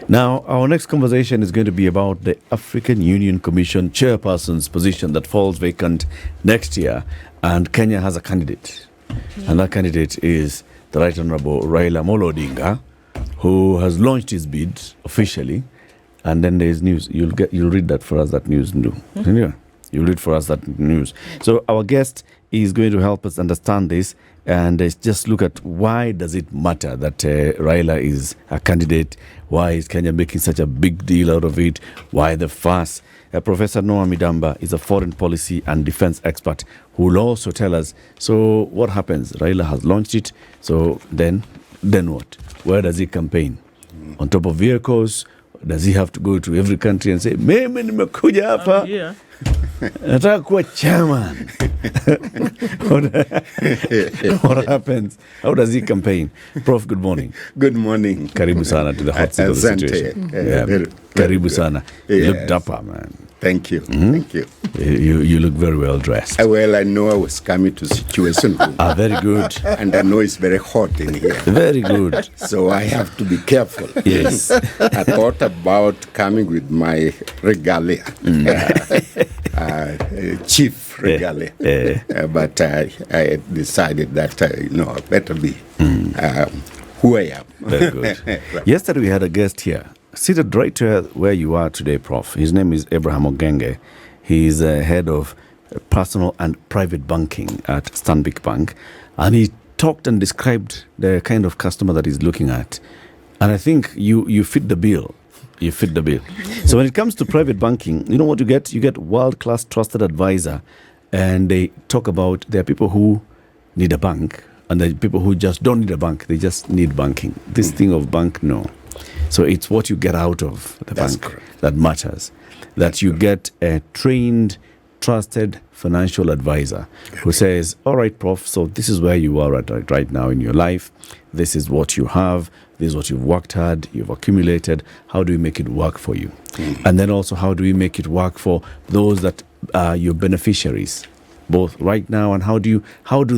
Now, our next conversation is going to be about the African Union Commission chairperson's position that falls vacant next year, and Kenya has a candidate. And that candidate is the Right Honorable Raila Odinga, who has launched his bid officially. And then there's news. You'll read that for us, that news. Yeah. You'll read for us that news. So our guest is going to help us understand this and just look at why does it matter that Raila is a candidate? Why is Kenya making such a big deal out of it? Why the fuss? Professor Noah Midamba is a foreign policy and defense expert who will also tell us, so what happens? Raila has launched it, so then what? Where does he campaign? On top of vehicles? Does he have to go to every country and say, mimi nimekuja hapa, nataka kuwa chairman? What happens? How does he campaign? Prof, good morning. Good morning. Karibu sana to the hot seat of the situation. Karibu sana. You look dapper, man. Thank you. Thank you. You look very well dressed. Well, I know I was coming to situation room. Very good. And I know it's very hot in here. Very good. So I have to be careful. Yes. I thought about coming with my regalia. Chief regalia. But I decided that, I better be who I am. Very good. Right. Yesterday we had a guest here, seated right where you are today, Prof. His name is Abraham Ogenge. He is head of personal and private banking at Stanbic Bank. And he talked and described the kind of customer that he's looking at. And I think you fit the bill. You fit the bill. So when it comes to private banking, you know what you get? You get world-class trusted advisor. And they talk about there are people who need a bank and there are people who just don't need a bank. They just need banking. This thing of bank, no. So it's what you get out of the bank that matters. That you get a trained, trusted financial advisor who says, all right, Prof, so this is where you are right now in your life. This is what you have. This is what you've worked hard, you've accumulated. How do we make it work for you? And then also, how do we make it work for those that are your beneficiaries, both right now, and how do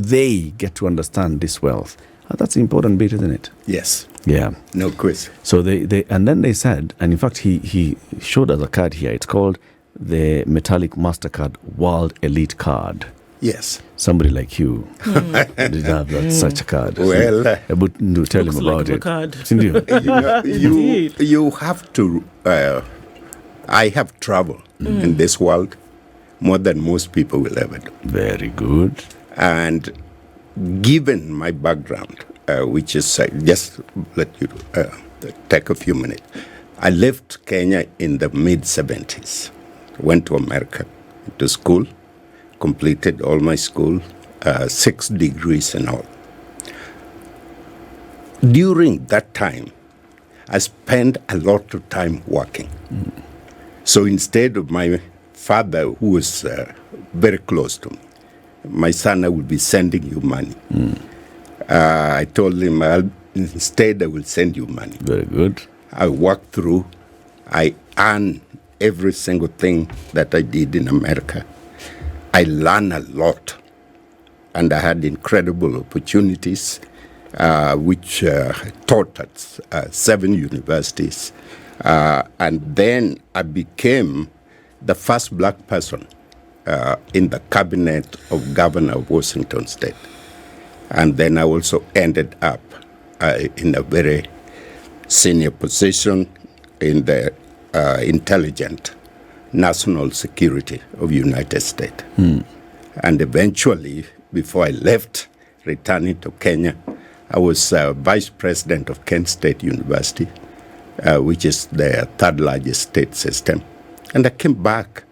they get to understand this wealth? That's the important bit, isn't it? Yes. Yeah. No quiz. So then they said, and in fact he showed us a card here. It's called the Metallic MasterCard World Elite Card. Yes. Somebody like you did have such a card. Well, tell him about it. Card. You have to. I have traveled in this world more than most people will ever do. Very good. And given my background, which is just let you take a few minutes, I left Kenya in the mid-70s. Went to America, to school, completed all my school, 6 degrees and all. During that time, I spent a lot of time working. So instead of my father, who was very close to me, my son, I will be sending you money. I told him, instead I will send you money. Very good. I worked through, I earned every single thing that I did in America. I learned a lot, and I had incredible opportunities, which taught at 7 universities. And then I became the first black person in the cabinet of governor of Washington State. And then I also ended up in a very senior position in the intelligent national security of United States. And eventually, before I left, returning to Kenya, I was vice president of Kent State University, which is the 3rd largest state system. And I came back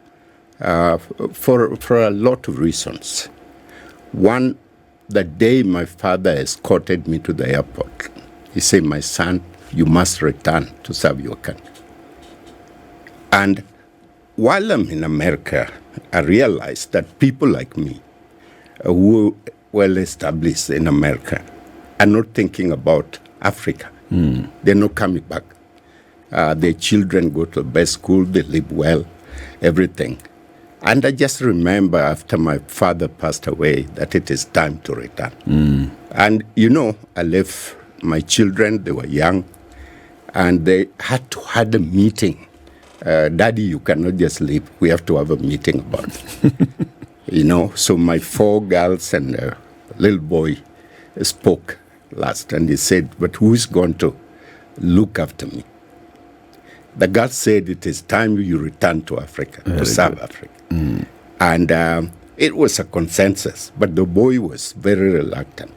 for a lot of reasons. One, the day my father escorted me to the airport, he said, my son, you must return to serve your country. And while I'm in America, I realized that people like me, who are well established in America, are not thinking about Africa. They're not coming back. Their children go to the best school, they live well, everything. And I just remember after my father passed away that it is time to return. And, I left my children, they were young. And they had to have a meeting. Daddy, you cannot just leave. We have to have a meeting about it. So my 4 girls and a little boy spoke last, and he said, but who's going to look after me? The girl said, it is time you return to Africa, to serve Africa. And it was a consensus, but the boy was very reluctant.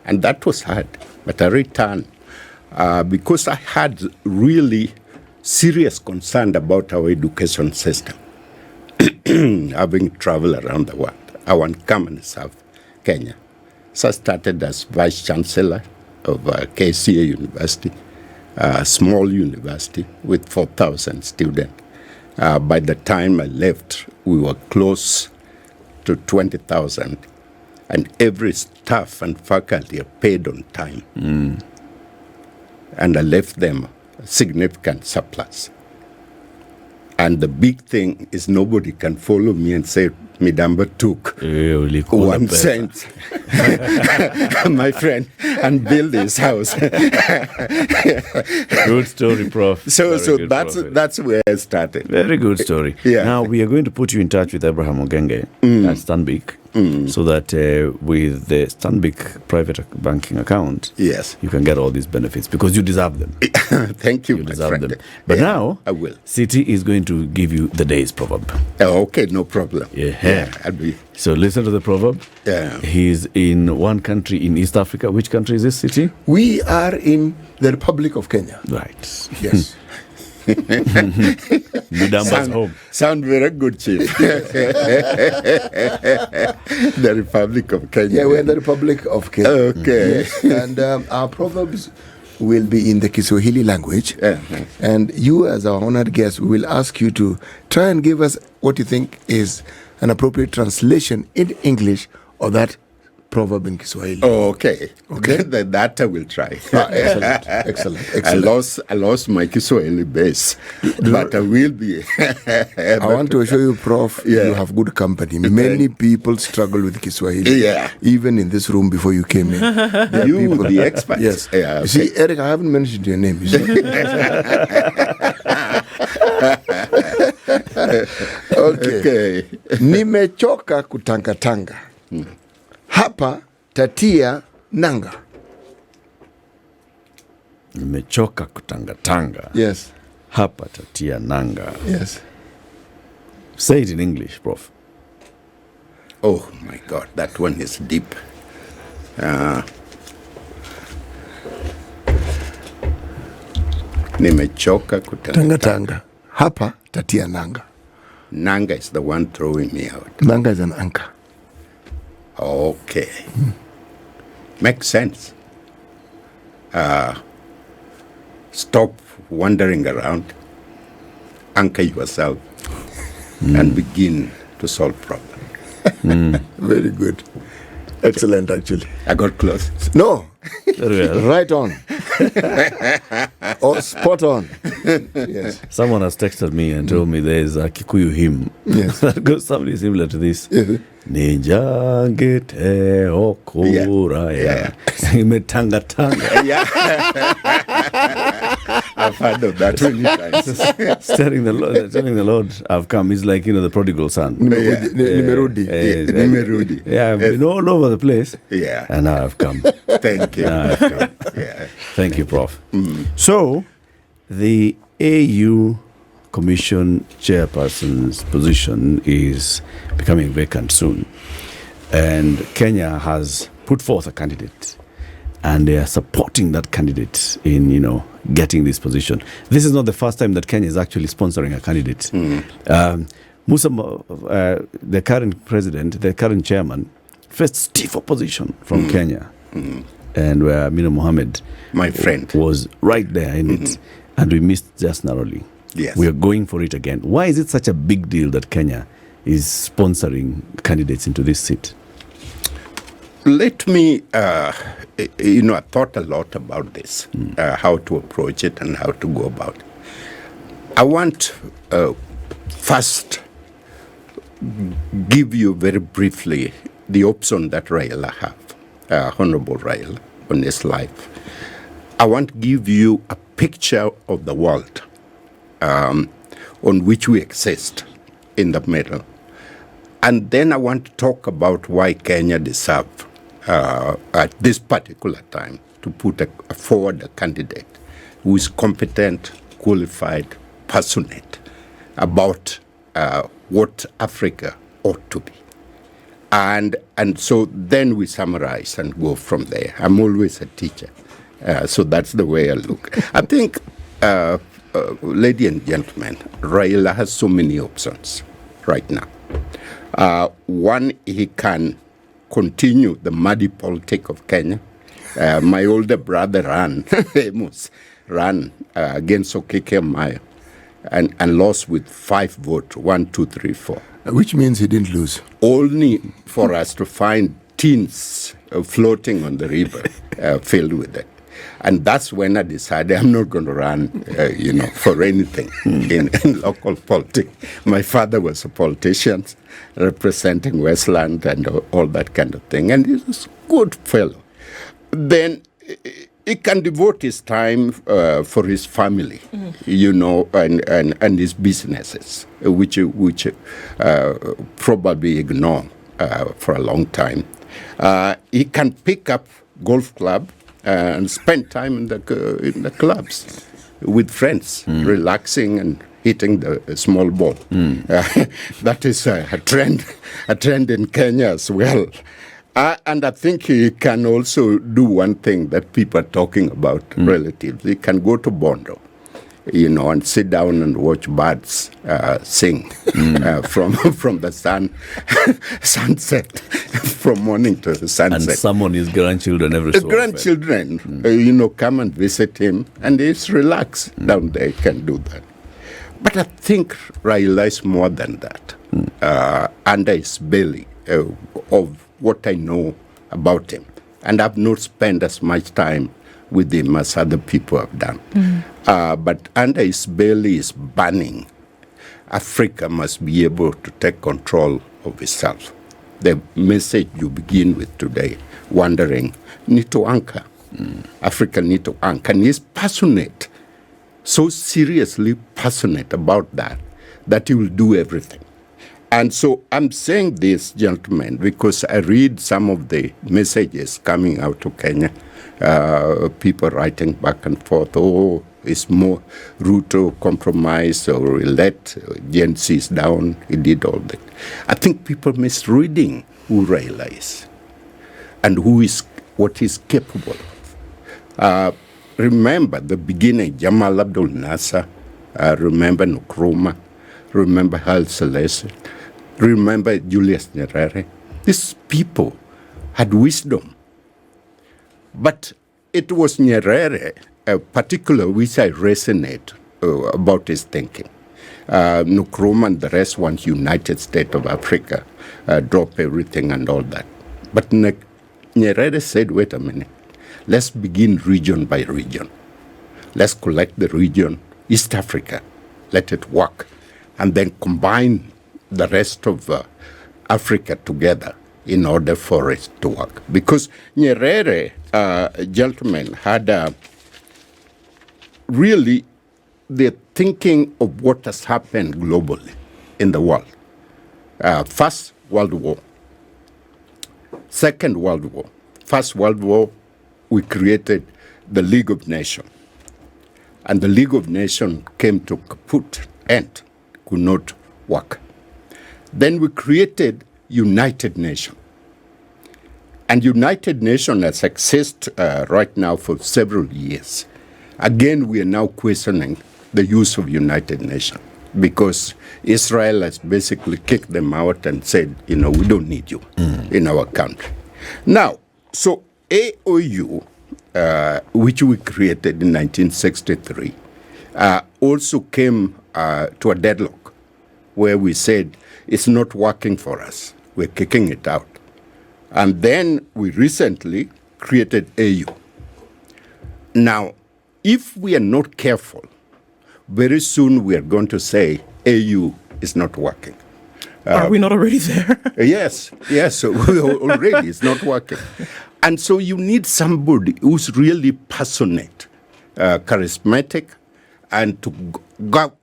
And that was hard. But I returned because I had really serious concern about our education system. Having traveled around the world, I want to come and serve Kenya. So I started as Vice Chancellor of KCA University, a small university with 4,000 students. By the time I left, we were close to 20,000, and every staff and faculty are paid on time. And I left them a significant surplus. And the big thing is nobody can follow me and say, Midamba took 1 cent, my friend, and build his house. Good story, Prof. So that's where I started. Very good story. Yeah. Now, we are going to put you in touch with Abraham Ogenge at Stanbic, so that with the Stanbic private banking account, Yes. you can get all these benefits because you deserve them. Thank you, You my deserve friend. them. But now, I will. City is going to give you the day's proverb. Okay, no problem. Yeah. I'll be. So listen to the proverb. Yeah. He's in one country in East Africa. Which country is this, City? We are in the Republic of Kenya. Right. Yes. Midamba's home. Sound very good, Chief. The Republic of Kenya. Yeah, we're in the Republic of Kenya. Okay. Yes. And our proverbs will be in the Kiswahili language. Uh-huh. And you, as our honored guest, we will ask you to try and give us what you think is an appropriate translation in English of that proverb in Kiswahili. Okay. Okay. That I will try. Excellent. I lost my Kiswahili base, but I will be. I want to assure you, Prof, Yeah. you have good company. Many people struggle with Kiswahili. Yeah. Even in this room before you came in. There are You, people- the experts. Yes. Yeah, You see, Eric, I haven't mentioned your name. You see? Okay. Nimechoka kutangatanga. Hapa tatia nanga. Nimechoka kutangatanga. Yes. Hapa tatia nanga. Yes. Say it in English, Prof. Oh my God, that one is deep. Nimechoka kutanga. Tanga. Hapa tatia nanga. Nanga is the one throwing me out. Nanga is an anchor. Okay. Makes sense. Stop wandering around, anchor yourself, and begin to solve problems. Very good. Excellent, actually. I got close. No. Very well. Right on. Oh, spot on. Yes. Someone has texted me and told me there's a Kikuyu hymn Yes. that goes something similar to this. Yes. Nijangete okuraya. Imetangatanga. Yeah. I've heard of that many times. telling the Lord I've come. He's like, the prodigal son. Nimerudi. Nimerudi. Yeah, I've been all over the place. Yeah. And now I've come. Thank you. Now I've come. Yeah. Thank you, Prof. So, the AU Commission chairperson's position is becoming vacant soon. And Kenya has put forth a candidate. And they are supporting that candidate in, getting this position. This is not the first time that Kenya is actually sponsoring a candidate. Musa, the current president, the current chairman, faced stiff opposition from Kenya. And where Aminu Mohammed, My friend. was right there in it. And we missed just narrowly. Yes. We are going for it again. Why is it such a big deal that Kenya is sponsoring candidates into this seat? Let me, I thought a lot about this, how to approach it and how to go about it. I want first give you very briefly the option that Raila have, Honorable Raila, on his life. I want to give you a picture of the world on which we exist in the middle. And then I want to talk about why Kenya deserves, at this particular time, to put forward a candidate who is competent, qualified, passionate about what Africa ought to be. And so then we summarize and go from there. I'm always a teacher, so that's the way I look. I think, ladies and gentlemen, Raila has so many options right now. One, he can continue the muddy politics of Kenya. My older brother ran against Okoh Mayo and lost with 5 votes, 1, 2, 3, 4. Which means he didn't lose. Only for us to find tins floating on the river filled with it. And that's when I decided I'm not going to run, for anything in local politics. My father was a politician representing Westland and all that kind of thing. And he's a good fellow. Then he can devote his time for his family, and his businesses, which probably ignore for a long time. He can pick up golf club and spend time in the clubs with friends, relaxing and hitting the small ball. That is a trend in Kenya as well. And I think he can also do one thing that people are talking about relatives. He can go to Bondo, and sit down and watch birds sing from the sunset, from morning to the sunset. And summon his grandchildren every so often. Grandchildren, come and visit him, and he's relaxed down there. He can do that. But I think Raila is more than that. Under his belly of what I know about him. And I've not spent as much time with him as other people have done. But under his belly is burning. Africa must be able to take control of itself. The message you begin with today, wondering, need to anchor. Africa need to anchor. And he's passionate, so seriously passionate about that he will do everything. And so I'm saying this, gentlemen, because I read some of the messages coming out of Kenya, people writing back and forth, it's more Ruto compromise, or he let Gen Zs down, he did all that. I think people misreading who Raila is and what he's capable of. Remember the beginning, Jamal Abdul Nasser, remember Nkrumah, remember Haile Selassie, remember Julius Nyerere. These people had wisdom. But it was Nyerere, particularly, which I resonate about his thinking. Nkrumah and the rest want United States of Africa, drop everything and all that. But Nyerere said, wait a minute, let's begin region by region. Let's collect the region, East Africa, let it work, and then combine the rest of Africa together in order for it to work. Because Nyerere, gentlemen, had really the thinking of what has happened globally in the world. First World War, Second World War. First World War, we created the League of Nations. And the League of Nations came to kaput, end, could not work. Then we created United Nations. And United Nations has existed right now for several years. Again, we are now questioning the use of United Nations because Israel has basically kicked them out and said, we don't need you in our country. Now, so AOU, which we created in 1963, also came to a deadlock where we said, it's not working for us. We're kicking it out. And then we recently created AU. Now, if we are not careful, very soon we are going to say AU is not working. Are we not already there? Yes, so already it's not working. And so you need somebody who's really passionate charismatic, and to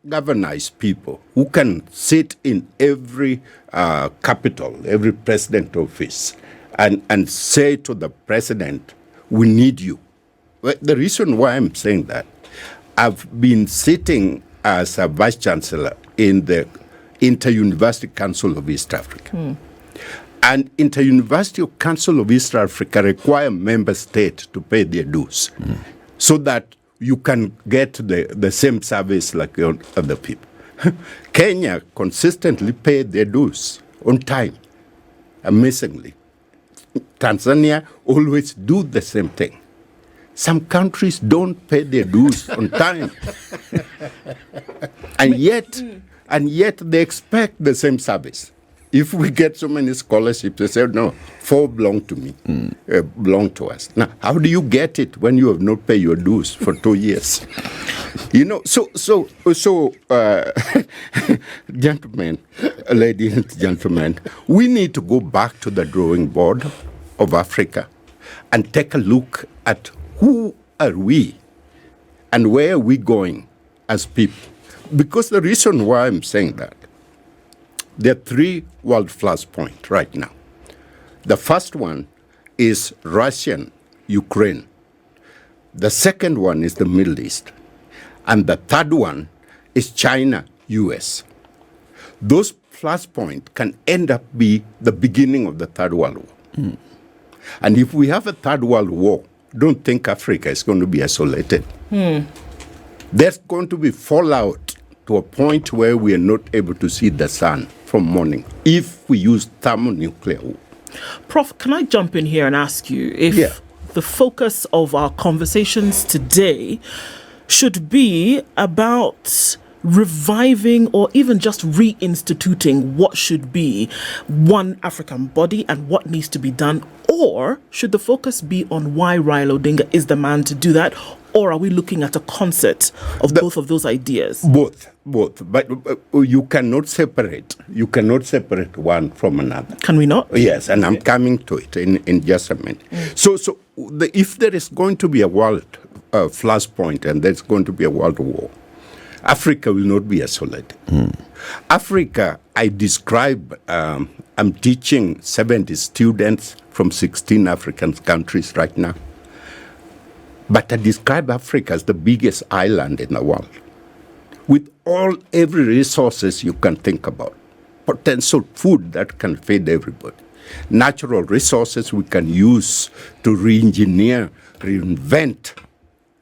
governize people who can sit in every capital, every president office, and say to the president, we need you. Well, the reason why I'm saying that, I've been sitting as a vice chancellor in the Inter-University Council of East Africa. And Inter-University Council of East Africa require member states to pay their dues so that you can get the same service like other people. Kenya consistently paid their dues on time, amazingly. Tanzania always do the same thing. Some countries don't pay their dues on time. and yet they expect the same service. If we get so many scholarships, they say, no, 4 belong to me, belong to us. Now, how do you get it when you have not paid your dues for 2 years? Gentlemen, ladies and gentlemen, we need to go back to the drawing board of Africa and take a look at who are we and where are we going as people. Because the reason why I'm saying that, there are 3 world flashpoints right now. The first one is Russian-Ukraine. The second one is the Middle East. And the third one is China-US. Those flashpoints can end up be the beginning of the Third World War. And if we have a Third World War, don't think Africa is going to be isolated. There's going to be fallout to a point where we are not able to see the sun from morning if we use thermonuclear war. Prof, can I jump in here and ask you if the focus of our conversations today should be about reviving or even just reinstituting what should be one African body and what needs to be done, or should the focus be on why Raila Odinga is the man to do that? Or are we looking at a concert of both of those ideas? Both. But you cannot separate. You cannot separate one from another. Can we not? Yes, and I'm coming to it in just a minute. If there is going to be a world flashpoint and there's going to be a world war, Africa will not be isolated. Africa, I describe, I'm teaching 70 students from 16 African countries right now. But I describe Africa as the biggest island in the world, with every resources you can think about. Potential food that can feed everybody. Natural resources we can use to re-engineer, reinvent,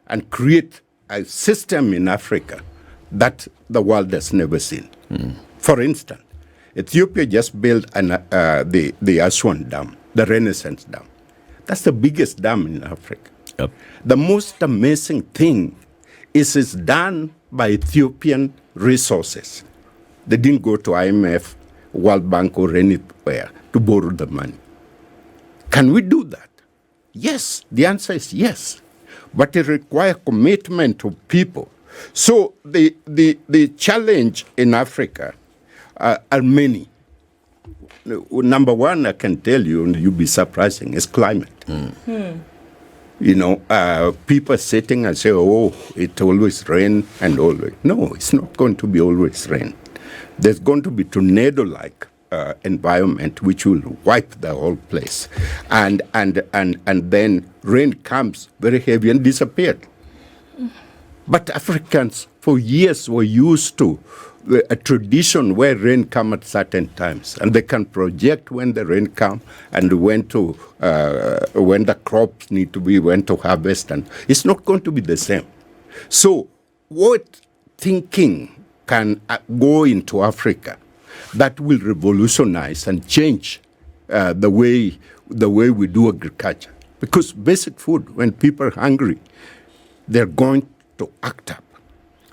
and create a system in Africa that the world has never seen. For instance, Ethiopia just built the Aswan Dam, the Renaissance Dam. That's the biggest dam in Africa. Yep. The most amazing thing is it's done by Ethiopian resources. They didn't go to IMF, World Bank, or anywhere to borrow the money. Can we do that? Yes. The answer is yes. But it requires commitment of people. So the challenge in Africa are many. Number one, I can tell you, and you'll be surprising, is climate. People sitting and say, oh, it always rain and always. No, it's not going to be always rain. There's going to be tornado-like environment which will wipe the whole place. And then rain comes very heavy and disappeared. But Africans for years were used to a tradition where rain comes at certain times, and they can project when the rain comes and when the crops need to be, when to harvest, and it's not going to be the same. So what thinking can go into Africa that will revolutionize and change the way we do agriculture? Because basic food, when people are hungry, they're going to act up.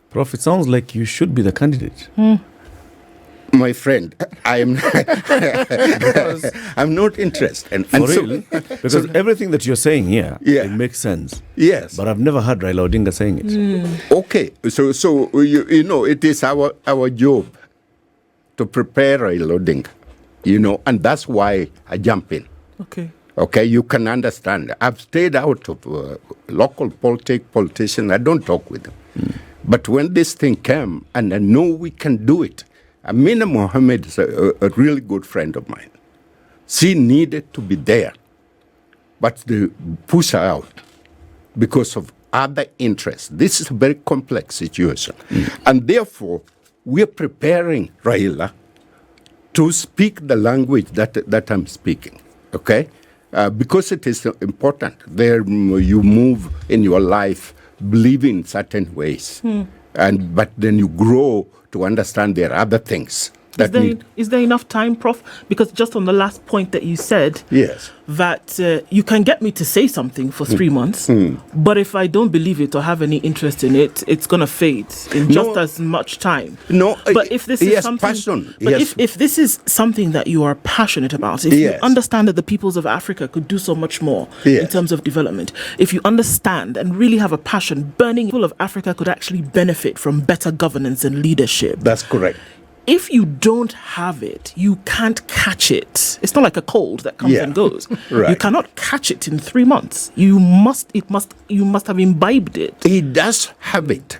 Prof, it sounds like you should be the candidate. My friend, I'm not interested. And For real? Because everything that you're saying here, it makes sense. Yes. But I've never heard Raila Odinga saying it. Okay. So it is our job to prepare Raila Odinga, and that's why I jump in. Okay. Okay, you can understand. I've stayed out of local politicians. I don't talk with them. But when this thing came, and I know we can do it, Amina Mohammed is a really good friend of mine. She needed to be there, but they push her out because of other interests. This is a very complex situation. And therefore, we're preparing Raila to speak the language that I'm speaking, okay? Because it is important. There you move in your life believing in certain ways, but then you grow to understand there are other things. Is there enough time, Prof? Because just on the last point that you said, yes, that you can get me to say something for 3 months, but if I don't believe it or have any interest in it, it's going to fade in just as much time. No, but if this is something, passion. But if this is something that you are passionate about, if you understand that the peoples of Africa could do so much more in terms of development, if you understand and really have a passion, burning people of Africa could actually benefit from better governance and leadership. That's correct. If you don't have it, you can't catch it. It's not like a cold that comes and goes. Right. You cannot catch it in 3 months. You must have imbibed it. He does have it,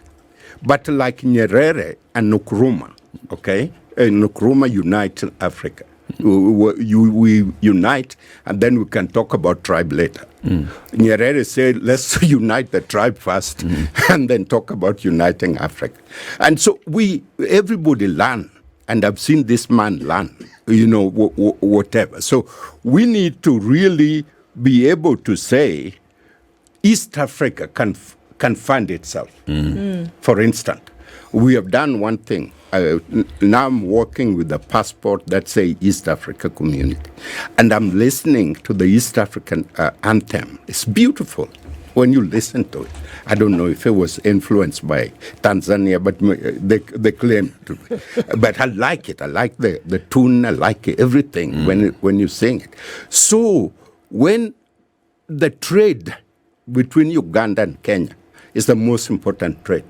but like Nyerere and Nkrumah, okay? Nkrumah unite Africa. We unite, and then we can talk about tribe later. Nyerere said, let's unite the tribe first, and then talk about uniting Africa. And so everybody learn, and I've seen this man learn, whatever. So we need to really be able to say, East Africa can fund itself. For instance, we have done one thing. Now I'm working with a passport that says East Africa Community. And I'm listening to the East African anthem. It's beautiful when you listen to it. I don't know if it was influenced by Tanzania, but they claim to be. But I like it. I like the tune. I like everything when you sing it. So when the trade between Uganda and Kenya is the most important trade,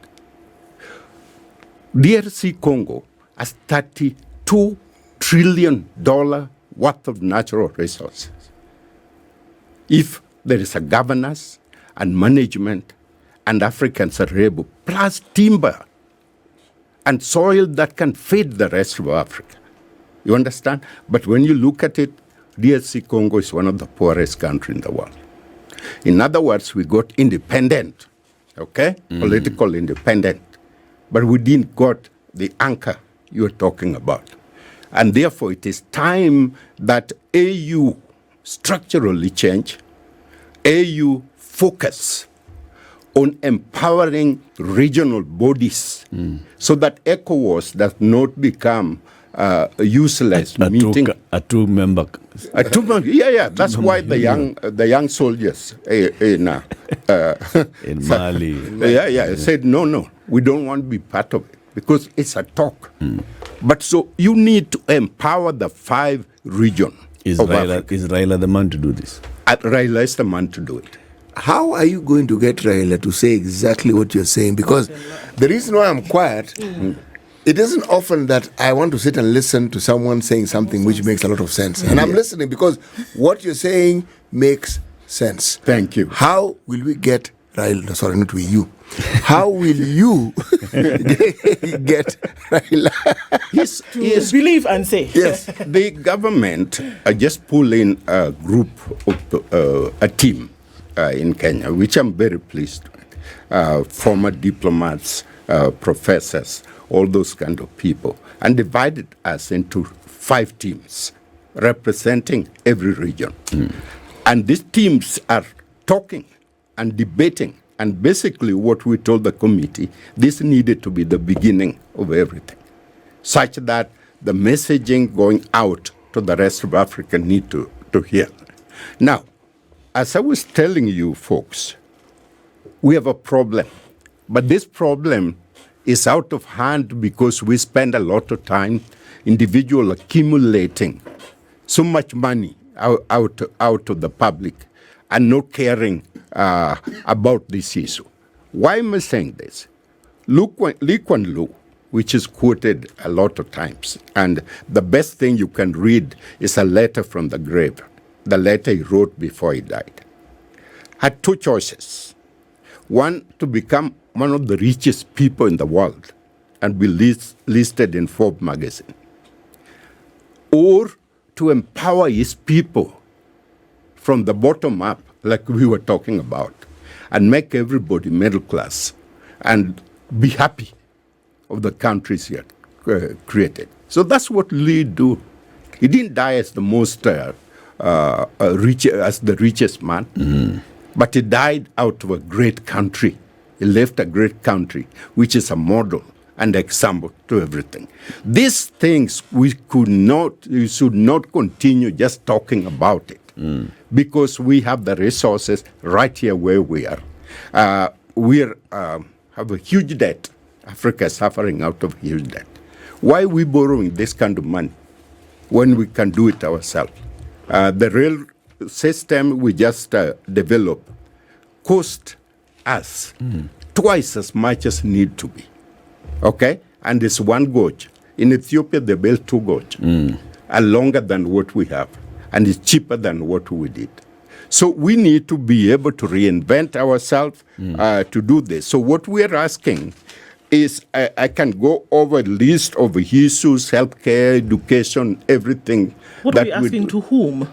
DRC Congo has $32 trillion worth of natural resources. If there is a governance and management and Africans are able, plus timber and soil that can feed the rest of Africa. You understand? But when you look at it, DRC Congo is one of the poorest countries in the world. In other words, we got independent, okay? Political independent. But we didn't got the anchor you're talking about. And therefore, it is time that AU structurally change, AU focus on empowering regional bodies so that ECOWAS does not become a useless meeting. A two-member. That's why the young soldiers in Mali. Said no, we don't want to be part of it because it's a talk. But so you need to empower the 5 regions. Is Raila the man to do this? Raila is the man to do it. How are you going to get Raila to say exactly what you're saying? Because the reason why I'm quiet, it isn't often that I want to sit and listen to someone saying something which makes a lot of sense. And I'm listening because what you're saying makes sense. Thank you. How will we get Raila? Sorry, not we, you. How will you get Raila? Yes. Believe and say. Yes. The government just pull in a group of a team in Kenya, which I'm very pleased with. Former diplomats, professors, all those kind of people, and divided us into 5 teams representing every region. And these teams are talking and debating. And basically what we told the committee, this needed to be the beginning of everything, such that the messaging going out to the rest of Africa need to hear. Now, as I was telling you folks, we have a problem. But this problem is out of hand because we spend a lot of time individual accumulating so much money out of the public and not caring about this issue. Why am I saying this? Lee Kuan Yew, which is quoted a lot of times, and the best thing you can read is a letter from the grave. the letter he wrote before he died, had two choices. One, to become one of the richest people in the world and be listed in Forbes magazine, or to empower his people from the bottom up, like we were talking about, and make everybody middle class and be happy of the countries he had created. So that's what Lee do. He didn't die as the most as the richest man, but he died out of a great country. He left a great country, which is a model and example to everything. These things we should not continue just talking about it, because we have the resources right here where we are. We have a huge debt. Africa is suffering out of huge debt. Why are we borrowing this kind of money when we can do it ourselves? The rail system we just developed cost us twice as much as need to be. Okay? And it's one gauge. In Ethiopia, they built two gauge, are longer than what we have, and it's cheaper than what we did. So we need to be able to reinvent ourselves to do this. So what we are asking is, I can go over a list of issues, healthcare, education, everything. What are we asking to whom?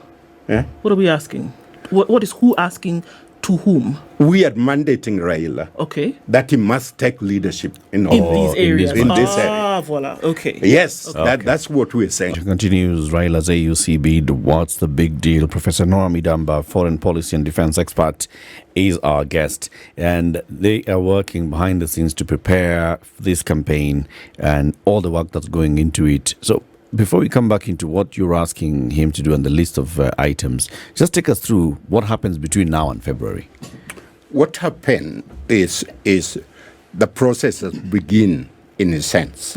Eh? What are we asking? What is who asking to whom? We are mandating Raila that he must take leadership in these areas. In this area. Voilà. Okay. Yes, that's what we're saying. Continues Raila's AUC bid. What's the big deal? Professor Noah Midamba, foreign policy and defense expert, is our guest. And they are working behind the scenes to prepare this campaign and all the work that's going into it. So before we come back into what you're asking him to do and the list of items, just take us through what happens between now and February. What happened is the processes begin in a sense.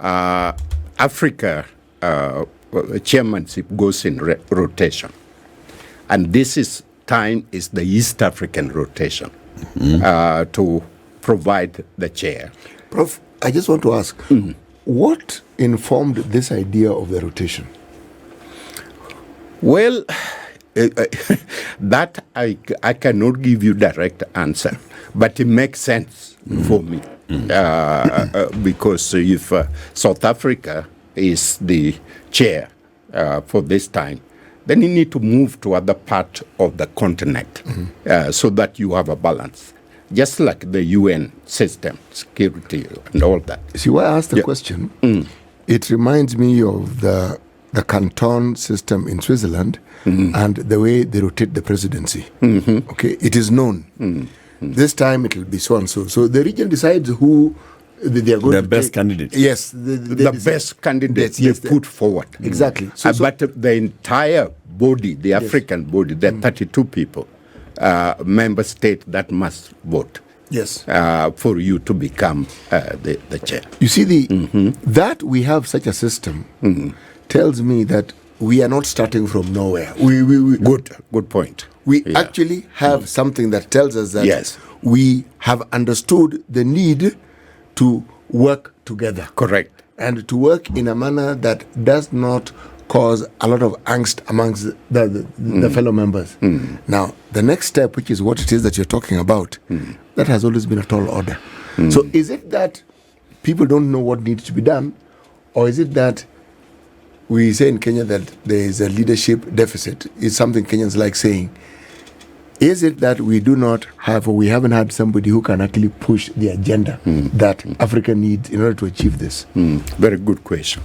Africa chairmanship goes in rotation, and this time is the East African rotation to provide the chair. Prof, I just want to ask, what informed this idea of the rotation? Well, that I cannot give you direct answer, but it makes sense for me because if South Africa is the chair for this time, then you need to move to other part of the continent so that you have a balance. Just like the UN system, security, and all that. See, why I asked the question, it reminds me of the canton system in Switzerland and the way they rotate the presidency. Okay, it is known. This time it will be so and so. So the region decides who they are going to best take. candidates. Yes, the best candidates you put forward. Exactly. But the entire body, the African body, there are 32 people. Member state that must vote. Yes. For you to become the chair. You see, that we have such a system tells me that we are not starting from nowhere. Good point. We actually have something that tells us that we have understood the need to work together. Correct. And to work in a manner that does not cause a lot of angst amongst the fellow members. Now, the next step, which is what it is that you're talking about, that has always been a tall order. So is it that people don't know what needs to be done, or is it that we say in Kenya that there is a leadership deficit? It's something Kenyans like saying. Is it that we do not have, or we haven't had somebody who can actually push the agenda that Africa needs in order to achieve this? Very good question.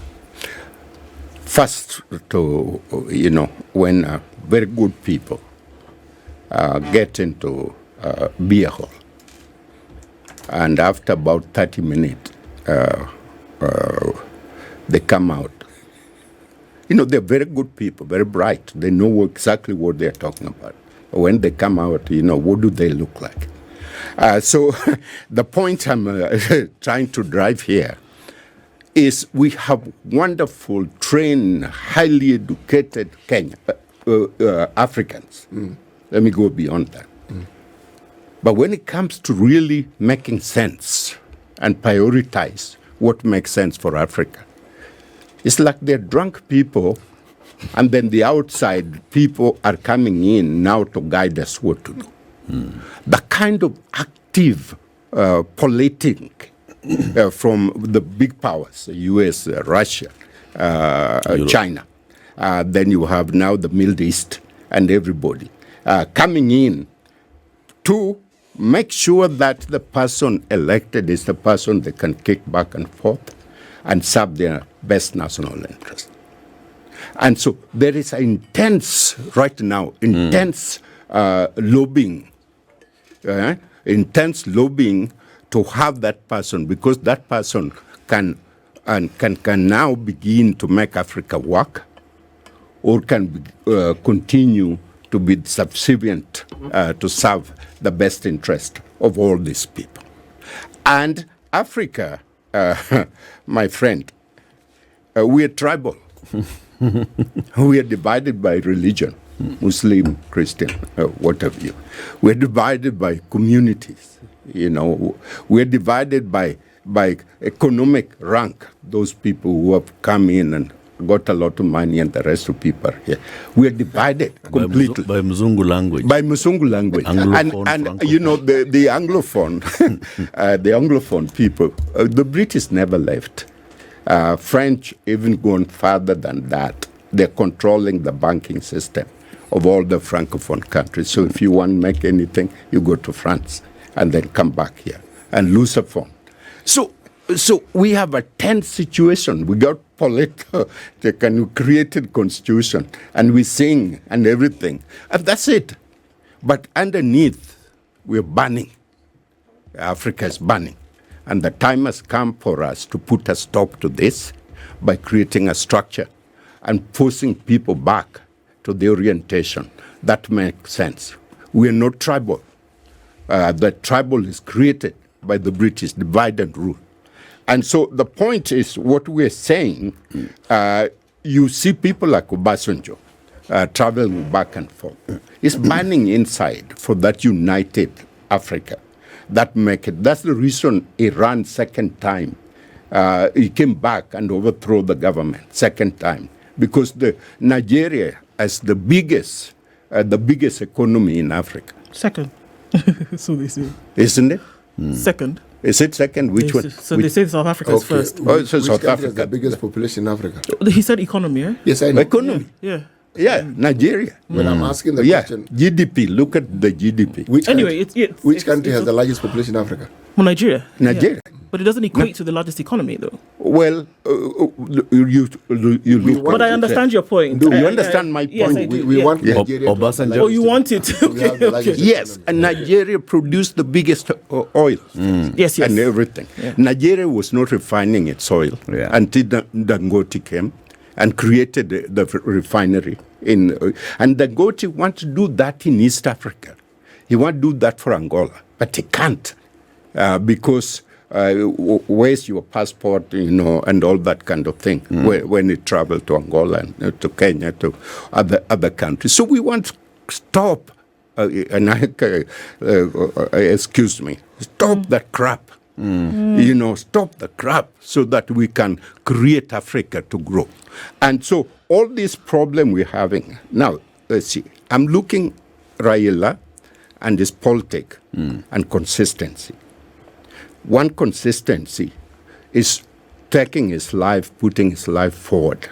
First, when very good people get into beer hall, and after about 30 minutes, they come out. They're very good people, very bright. They know exactly what they're talking about. When they come out, what do they look like? So the point I'm trying to drive here is we have wonderful, trained, highly educated Africans. Let me go beyond that. But when it comes to really making sense and prioritize what makes sense for Africa, it's like they're drunk people And then the outside people are coming in now to guide us what to do. The kind of active politic from the big powers, US, Russia, China. Then you have now the Middle East and everybody coming in to make sure that the person elected is the person that can kick back and forth and serve their best national interest. And so there is right now, intense lobbying to have that person, because that person can now begin to make Africa work, or can continue to be subservient to serve the best interest of all these people. And Africa, my friend, we are tribal. We are divided by religion, Muslim, Christian, what have you. We're divided by communities, We're divided by economic rank, those people who have come in and got a lot of money and the rest of people are here. We are divided completely. By Mzungu language. By Mzungu language. Anglophone, and the Anglophone, the Anglophone people, the British never left. French even gone further than that. They're controlling the banking system of all the Francophone countries. So if you want to make anything, you go to France and then come back here. And Lusophone. So we have a tense situation. We got political, and created constitution, and we sing and everything. And that's it. But underneath, we're burning. Africa is burning. And the time has come for us to put a stop to this by creating a structure and forcing people back to the orientation. That makes sense. We are not tribal. The tribal is created by the British, divide and rule. And so the point is, what we're saying, you see people like Obasanjo traveling back and forth. It's burning inside for that united Africa. That's the reason Iran second time, he came back and overthrew the government second time, because Nigeria is the biggest economy in Africa. Second. So they say. Isn't it? Second. Is it second? Which one? So they say South Africa is first. Oh, so Which South country has Africa. the biggest population in Africa? He said economy, eh? Yes, I know. Economy. Yeah. Yeah, Nigeria. But I'm asking the Yeah, question. GDP. Look at the GDP. Which Anyway, country, which country has the largest population in Africa? Well, Nigeria. Nigeria. Yeah. But it doesn't equate to the largest economy, though. Well, you look. But I understand your point. Do you understand my Yes, I point? do. We yeah. want Nigeria. to have the Obasanjo. largest Oh, you want it? We have the Okay, largest okay. Yes, and Nigeria produced the biggest oil Yes, yes. and everything. Yeah. Nigeria was not refining its oil until Dangote came and created the refinery. And Dangote wants to do that in East Africa. He wants to do that for Angola, but he can't because where's your passport, and all that kind of thing when it traveled to Angola and to Kenya, to other countries. So we want to stop, excuse me, stop that crap. Stop the crap so that we can create Africa to grow. And so all this problem we're having, now, let's see, I'm looking Raila and his politics and consistency. One consistency is taking his life, putting his life forward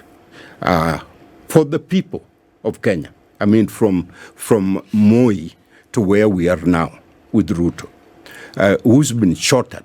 for the people of Kenya. I mean, from Moi to where we are now with Ruto, who's been shot at,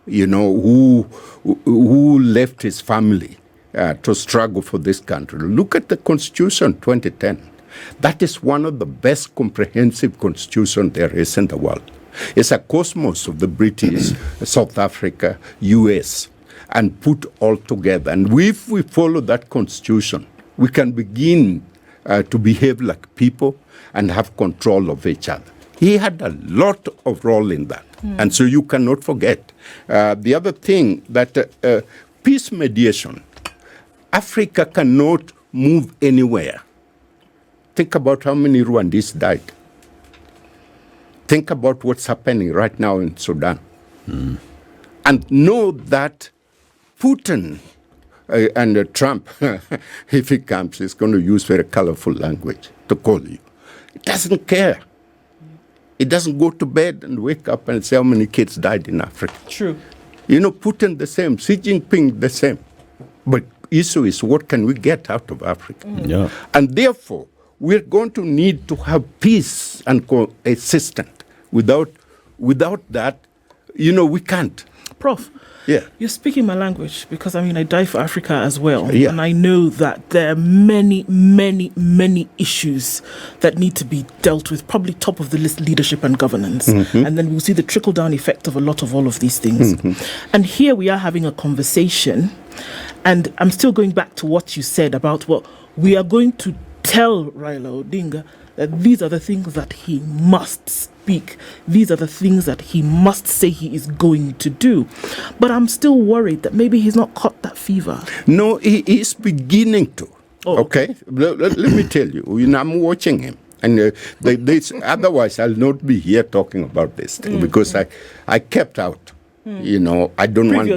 who left his family to struggle for this country. Look at the Constitution 2010. That is one of the best comprehensive constitutions there is in the world. It's a cosmos of the British, South Africa, US, and put all together. And if we follow that constitution, we can begin to behave like people and have control of each other. He had a lot of role in that. And so you cannot forget. The other thing, that peace mediation, Africa cannot move anywhere. Think about how many Rwandese died. Think about what's happening right now in Sudan. And know that Putin And Trump, if he comes, is going to use very colorful language to call you. It doesn't care. It doesn't go to bed and wake up and say how many kids died in Africa. True. Putin the same, Xi Jinping the same. But issue is what can we get out of Africa? Yeah. And therefore, we're going to need to have peace and coexistence. Without that, we can't. Prof, Yeah. you're speaking my language because, I die for Africa as well. Yeah. And I know that there are many, many, many issues that need to be dealt with, probably top of the list, leadership and governance. And then we'll see the trickle-down effect of a lot of all of these things. And here we are having a conversation, and I'm still going back to what you said about what we are going to tell Raila Odinga, that these are the things that he must speak. These are the things that he must say he is going to do. But I'm still worried that maybe he's not caught that fever. No, he is beginning to. Oh. Okay? Let me tell you, I'm watching him. And otherwise, I'll not be here talking about this thing because I kept out. I don't want.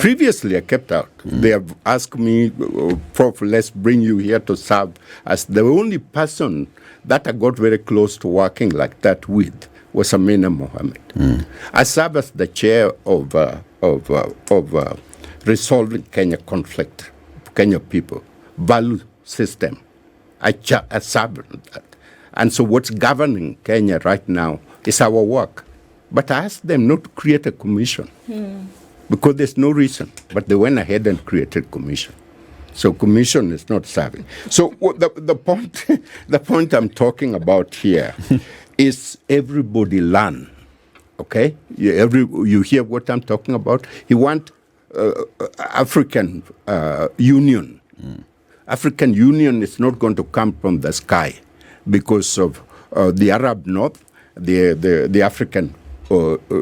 Previously, I kept out. They have asked me, Prof, let's bring you here to serve as the only person that I got very close to working like that with was Maina Mohammed. I serve as the chair of resolving Kenya conflict, Kenya people, value system. I serve on that. And so what's governing Kenya right now is our work. But I asked them not to create a commission because there's no reason. But they went ahead and created commission. So commission is not serving. So the point I'm talking about here is everybody learn. Okay, you hear what I'm talking about. He want African Union. African Union is not going to come from the sky because of the Arab North, the African.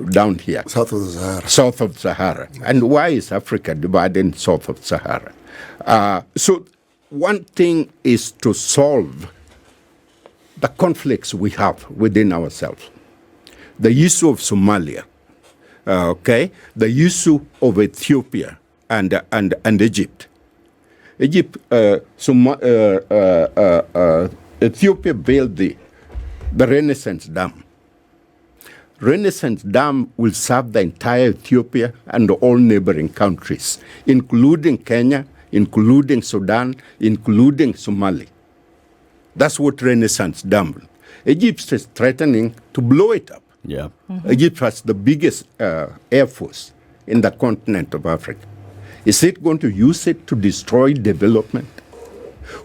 Down here. South of the Sahara. South of Sahara. And why is Africa divided south of Sahara? So one thing is to solve the conflicts we have within ourselves. The issue of Somalia, the issue of Ethiopia and Egypt. Ethiopia built the Renaissance Dam. Renaissance Dam will serve the entire Ethiopia and all neighboring countries, including Kenya, including Sudan, including Somalia. That's what Renaissance Dam. Egypt is threatening to blow it up. Yeah. Egypt has the biggest air force in the continent of Africa. Is it going to use it to destroy development?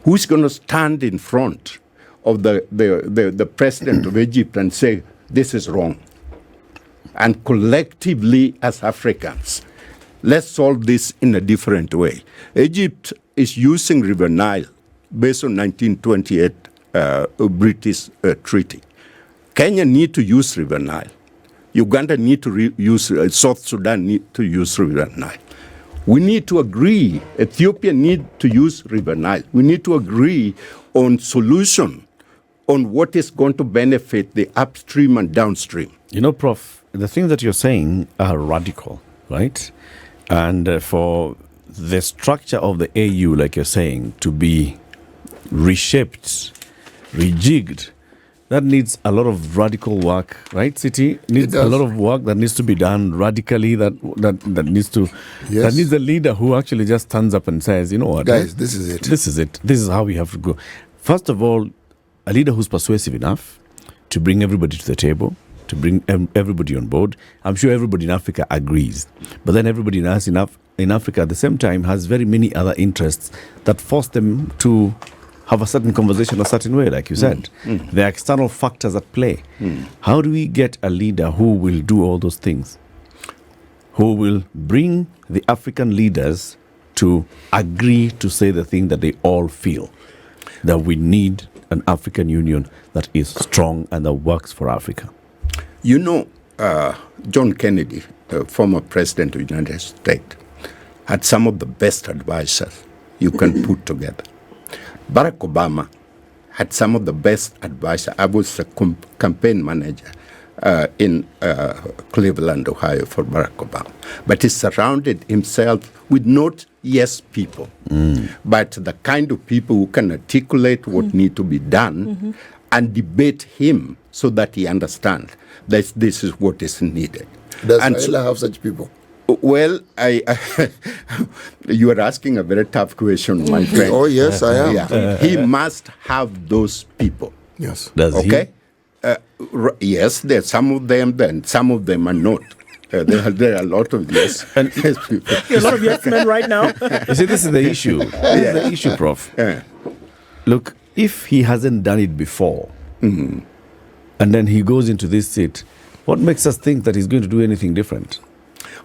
Who's going to stand in front of the president of Egypt and say, this is wrong? And collectively as Africans, let's solve this in a different way. Egypt is using River Nile based on 1928 British treaty. Kenya need to use River Nile. Uganda need to use, South Sudan need to use River Nile. We need to agree, Ethiopia need to use River Nile. We need to agree on solution on what is going to benefit the upstream and downstream. Prof, the things that you're saying are radical, right? And for the structure of the AU, like you're saying, to be reshaped, rejigged, that needs a lot of radical work, right, City? Needs a lot of work that needs to be done radically, that needs to... Yes. That needs a leader who actually just stands up and says, you know what? Guys, this is it. This is it. This is how we have to go. First of all, a leader who's persuasive enough to bring everybody to the table, to bring everybody on board. I'm sure everybody in Africa agrees. But then everybody in Africa at the same time has very many other interests that force them to have a certain conversation a certain way, like you said. There are external factors at play. How do we get a leader who will do all those things? Who will bring the African leaders to agree to say the thing that they all feel? That we need an African Union that is strong and that works for Africa. John Kennedy, the former president of the United States, had some of the best advisors you can put together. Barack Obama had some of the best advisors. I was a campaign manager in Cleveland, Ohio for Barack Obama. But he surrounded himself with not yes people, but the kind of people who can articulate what need to be done and debate him so that he understands that this is what is needed. Does Raila have such people? Well, you are asking a very tough question, my friend. Oh, yes, I am. Yeah. He must have those people. Yes. Does Okay? Yes, there are some of them, then some of them are not. There are a lot of yes people. You're a lot of yes men right now. You see, this is the issue. This is the issue, Prof. Look, if he hasn't done it before, and then he goes into this seat, what makes us think that he's going to do anything different?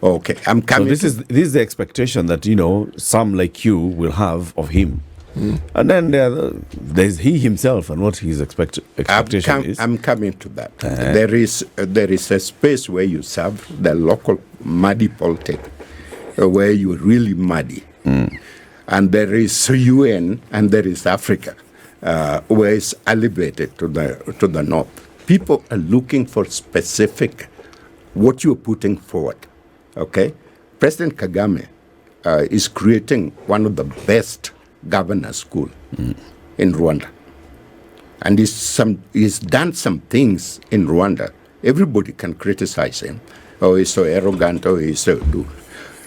Okay, I'm So coming. this is the expectation that, you know, some like you will have of him. And then there's he himself and what his expectation is. I'm coming to that. There is a space where you serve the local muddy politics, where you're really muddy. And there is UN and there is Africa, where it's elevated to the north. People are looking for specific what you're putting forward. Okay? President Kagame is creating one of the best governor school in Rwanda. And he's done some things in Rwanda. Everybody can criticize him. Oh, he's so arrogant, oh, he's so...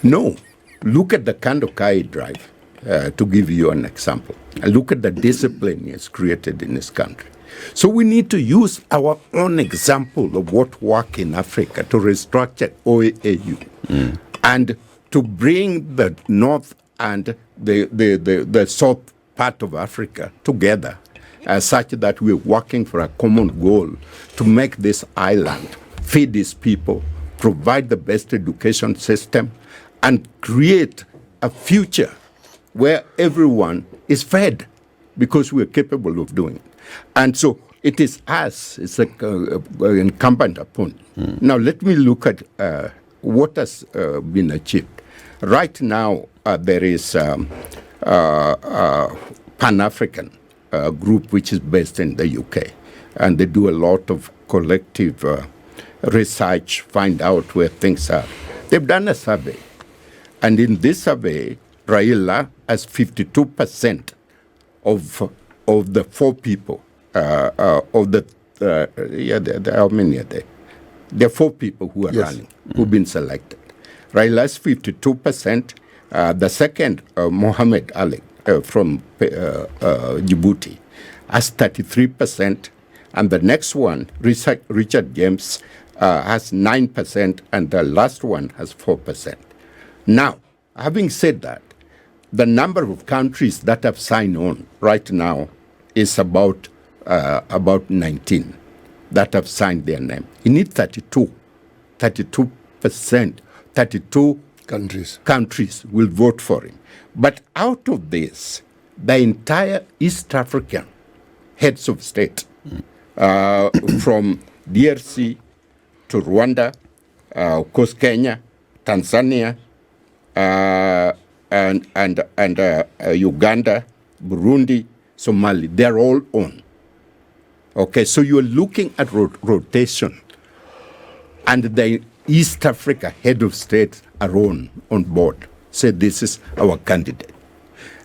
No. Look at the kind of car he drives, to give you an example. And look at the discipline he has created in his country. So we need to use our own example of what works in Africa to restructure OAU and to bring the North and the South part of Africa together such that we're working for a common goal to make this island, feed these people, provide the best education system, and create a future where everyone is fed because we're capable of doing it. And so it is us, it's like incumbent upon. Now let me look at what has been achieved. Right now, there is Pan-African group which is based in the UK, and they do a lot of collective research, find out where things are. They've done a survey, and in this survey, Raila has 52% of the four people, how many are there? There are four people who are running, who've been selected. Raila is 52%. The second, Mohammed Ali from Djibouti, has 33%. And the next one, Richard James, has 9%. And the last one has 4%. Now, having said that, the number of countries that have signed on right now is about 19 that have signed their name. You need 32%, 32 countries will vote for him. But out of this, the entire East African heads of state, from DRC to Rwanda, of course Kenya, Tanzania, and Uganda, Burundi, Somali, they're all on. Okay, so you're looking at rotation, and the East Africa head of state are on board. Say this is our candidate.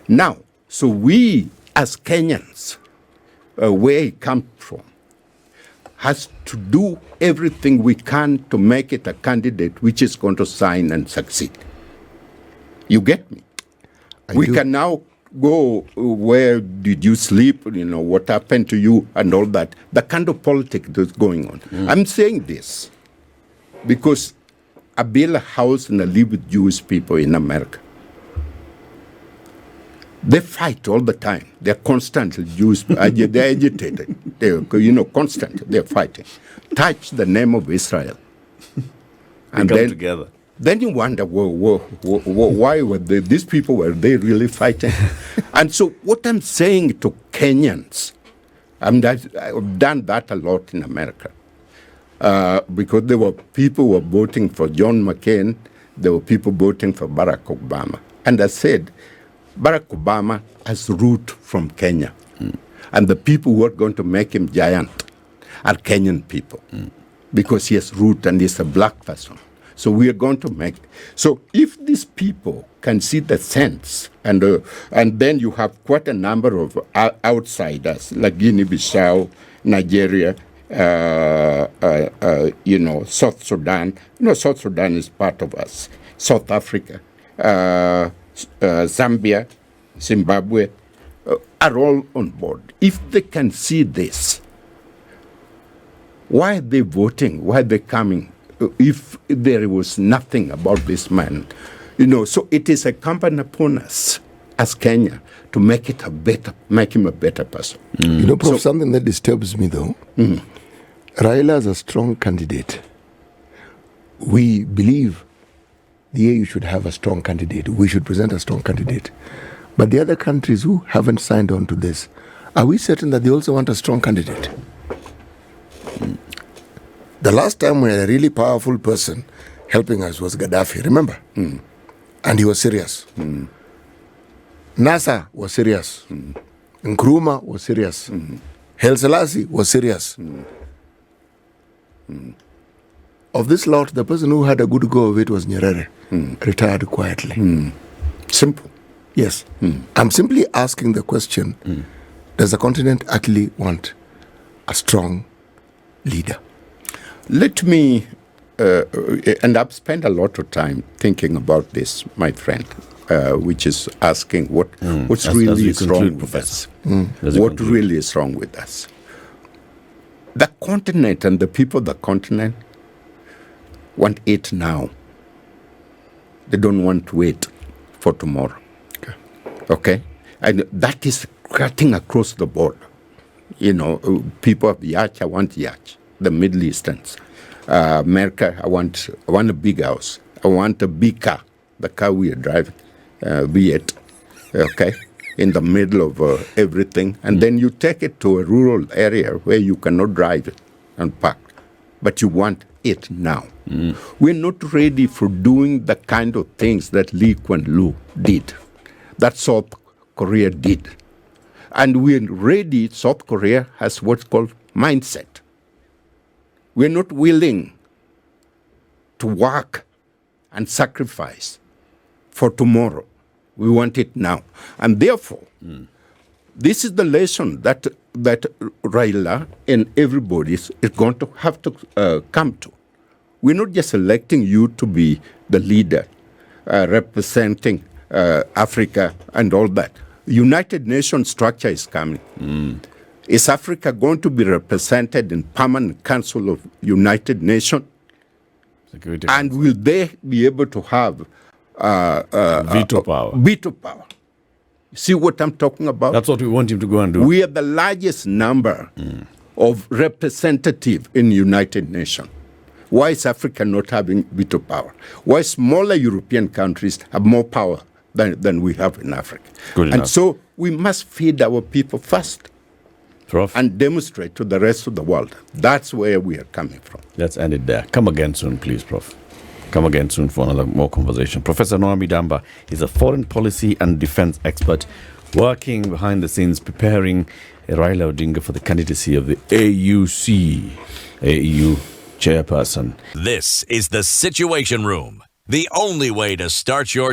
Now, so we as Kenyans, where he comes from, has to do everything we can to make it a candidate which is going to sign and succeed. You get me? We can now go, where did you sleep, what happened to you, and all that. The kind of politics that's going on. I'm saying this because I build a house and I live with Jewish people in America. They fight all the time. They're constantly Jewish. They're agitated. They're, constant. They're fighting. Touch the name of Israel. And come together. Then you wonder, why were these people, were they really fighting? And so what I'm saying to Kenyans, I've done that a lot in America, because there were people who were voting for John McCain, there were people voting for Barack Obama. And I said, Barack Obama has root from Kenya. And the people who are going to make him giant are Kenyan people. because he has root and he's a black person. So we are going to make. So if these people can see the sense, and then you have quite a number of outsiders like Guinea-Bissau, Nigeria, South Sudan. South Sudan is part of us. South Africa, Zambia, Zimbabwe are all on board. If they can see this, why are they voting? Why are they coming? If there was nothing about this man, so it is incumbent upon us as Kenya to make him a better person. Prof, something that disturbs me though, Raila is a strong candidate. We believe the AU should have a strong candidate. We should present a strong candidate. But the other countries who haven't signed on to this, are we certain that they also want a strong candidate? The last time we had a really powerful person helping us was Gaddafi, remember? And he was serious. Nasser was serious. Nkrumah was serious. Haile Selassie was serious. Of this lot, the person who had a good go of it was Nyerere, retired quietly. Simple. Yes. I'm simply asking the question, does the continent actually want a strong leader? Let me, and I've spent a lot of time thinking about this, my friend, which is asking what's really wrong with us. What really is wrong with us? The continent and the people of the continent want it now. They don't want to wait for tomorrow. Okay? And that is cutting across the board. People of Yacha want Yacha. The Middle Easterns. America, I want a big house. I want a big car, the car we are driving, V8, okay, in the middle of everything. And then you take it to a rural area where you cannot drive it and park, but you want it now. We're not ready for doing the kind of things that Lee Kuan Yew did, that South Korea did. And we're ready, South Korea has what's called mindset. We're not willing to work and sacrifice for tomorrow. We want it now. And therefore, this is the lesson that Raila and everybody is going to have to come to. We're not just electing you to be the leader, representing Africa and all that. United Nations structure is coming. Is Africa going to be represented in Permanent Council of United Nations? Security and will they be able to have veto power? Veto power. See what I'm talking about? That's what we want him to go and do. We are the largest number of representative in United Nations. Why is Africa not having veto power? Why smaller European countries have more power than we have in Africa? And so we must feed our people first. Prof. And demonstrate to the rest of the world. That's where we are coming from. Let's end it there. Come again soon, please, Prof. Come again soon for another more conversation. Professor Noah Midamba is a foreign policy and defense expert working behind the scenes, preparing Raila Odinga for the candidacy of the AU chairperson. This is the Situation Room, the only way to start your day.